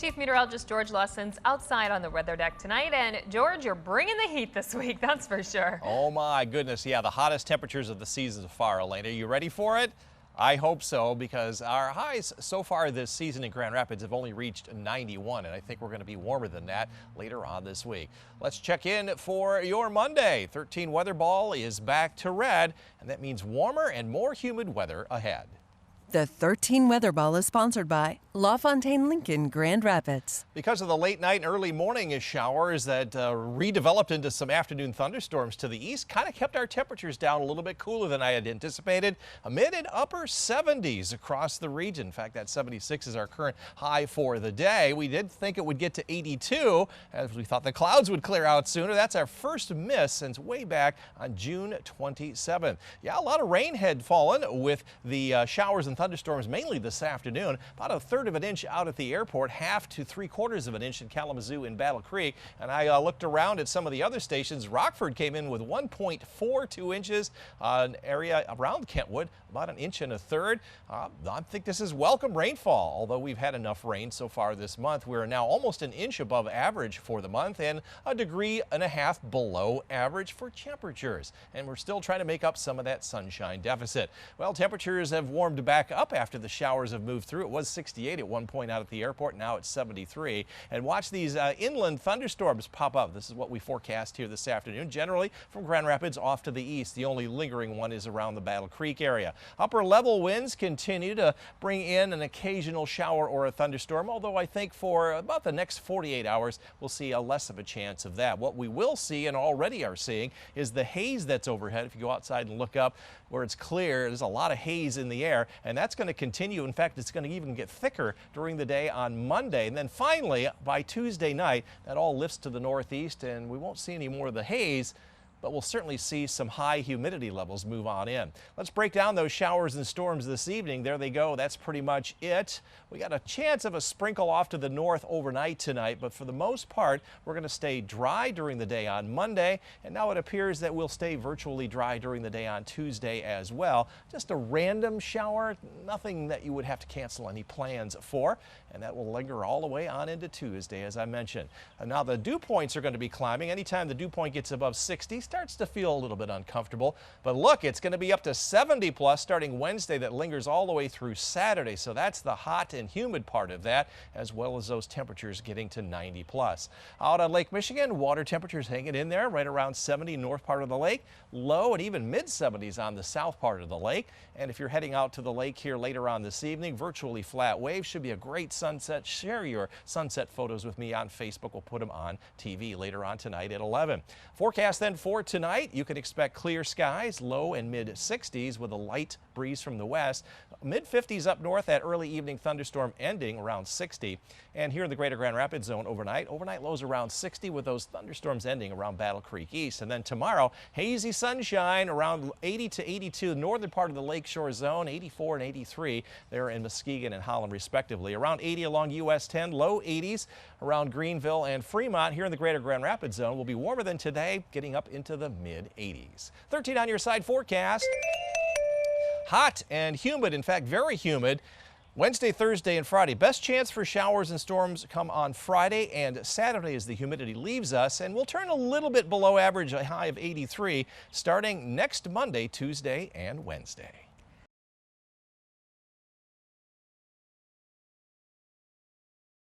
Chief Meteorologist George Lawson's outside on the weather deck tonight. And George, you're bringing the heat this week, that's for sure. Oh my goodness, yeah, the hottest temperatures of the season so far, Elaine. Are you ready for it? I hope so, because our highs so far this season in Grand Rapids have only reached 91, and I think we're going to be warmer than that later on this week. Let's check in for your Monday. 13 weather ball is back to red, and that means warmer and more humid weather ahead. The 13 Weather Ball is sponsored by LaFontaine Lincoln Grand Rapids. Because of the late night and early morning showers that redeveloped into some afternoon thunderstorms to the east, kind of kept our temperatures down a little bit cooler than I had anticipated. A mid and upper 70s across the region. In fact, that 76 is our current high for the day. We did think it would get to 82 as we thought the clouds would clear out sooner. That's our first miss since way back on June 27th. Yeah, a lot of rain had fallen with the showers and thunderstorms mainly this afternoon. About a third of an inch out at the airport, half to 3/4 of an inch in Kalamazoo and Battle Creek. And I looked around at some of the other stations. Rockford came in with 1.42 inches, an area around Kentwood, about an inch and a third. I think this is welcome rainfall, although we've had enough rain so far this month. We're now almost an inch above average for the month and a degree and a half below average for temperatures. And we're still trying to make up some of that sunshine deficit. Well, temperatures have warmed back up after the showers have moved through. It was 68 at one point out at the airport. Now it's 73. And watch these inland thunderstorms pop up. This is what we forecast here this afternoon. Generally from Grand Rapids off to the east. The only lingering one is around the Battle Creek area. Upper level winds continue to bring in an occasional shower or a thunderstorm, although I think for about the next 48 hours we'll see a less of a chance of that. What we will see and already are seeing is the haze that's overhead. If you go outside and look up where it's clear, there's a lot of haze in the air, and that's going to continue. In fact, it's going to even get thicker during the day on Monday. And then finally, by Tuesday night, that all lifts to the northeast, and we won't see any more of the haze, but we'll certainly see some high humidity levels move on in. Let's break down those showers and storms this evening. There they go. That's pretty much it. We got a chance of a sprinkle off to the north overnight tonight, but for the most part, we're going to stay dry during the day on Monday, and now it appears that we'll stay virtually dry during the day on Tuesday as well. Just a random shower, nothing that you would have to cancel any plans for, and that will linger all the way on into Tuesday, as I mentioned. And now the dew points are going to be climbing. Anytime the dew point gets above 60, starts to feel a little bit uncomfortable, but look, it's going to be up to 70 plus starting Wednesday. That lingers all the way through Saturday, so that's the hot and humid part of that, as well as those temperatures getting to 90 plus. Out on Lake Michigan, water temperatures hanging in there right around 70 north part of the lake, low and even mid 70s on the south part of the lake. And if you're heading out to the lake here later on this evening, virtually flat waves, should be a great sunset. Share your sunset photos with me on Facebook. We'll put them on TV later on tonight at 11. Forecast then for tonight, you can expect clear skies, low and mid 60s with a light breeze from the west, mid 50s up north. That early evening thunderstorm ending around 60. And here in the greater Grand Rapids zone overnight lows around 60 with those thunderstorms ending around Battle Creek east. And then tomorrow, hazy sunshine around 80 to 82, the northern part of the lakeshore zone, 84 and 83 there in Muskegon and Holland respectively. Around 80 along US 10, low 80s around Greenville and Fremont. Here in the greater Grand Rapids zone will be warmer than today, getting up into the mid 80s. 13 on your side forecast. Hot and humid, in fact, very humid. Wednesday, Thursday, and Friday. Best chance for showers and storms come on Friday and Saturday as the humidity leaves us, and we'll turn a little bit below average, a high of 83, starting next Monday, Tuesday, and Wednesday.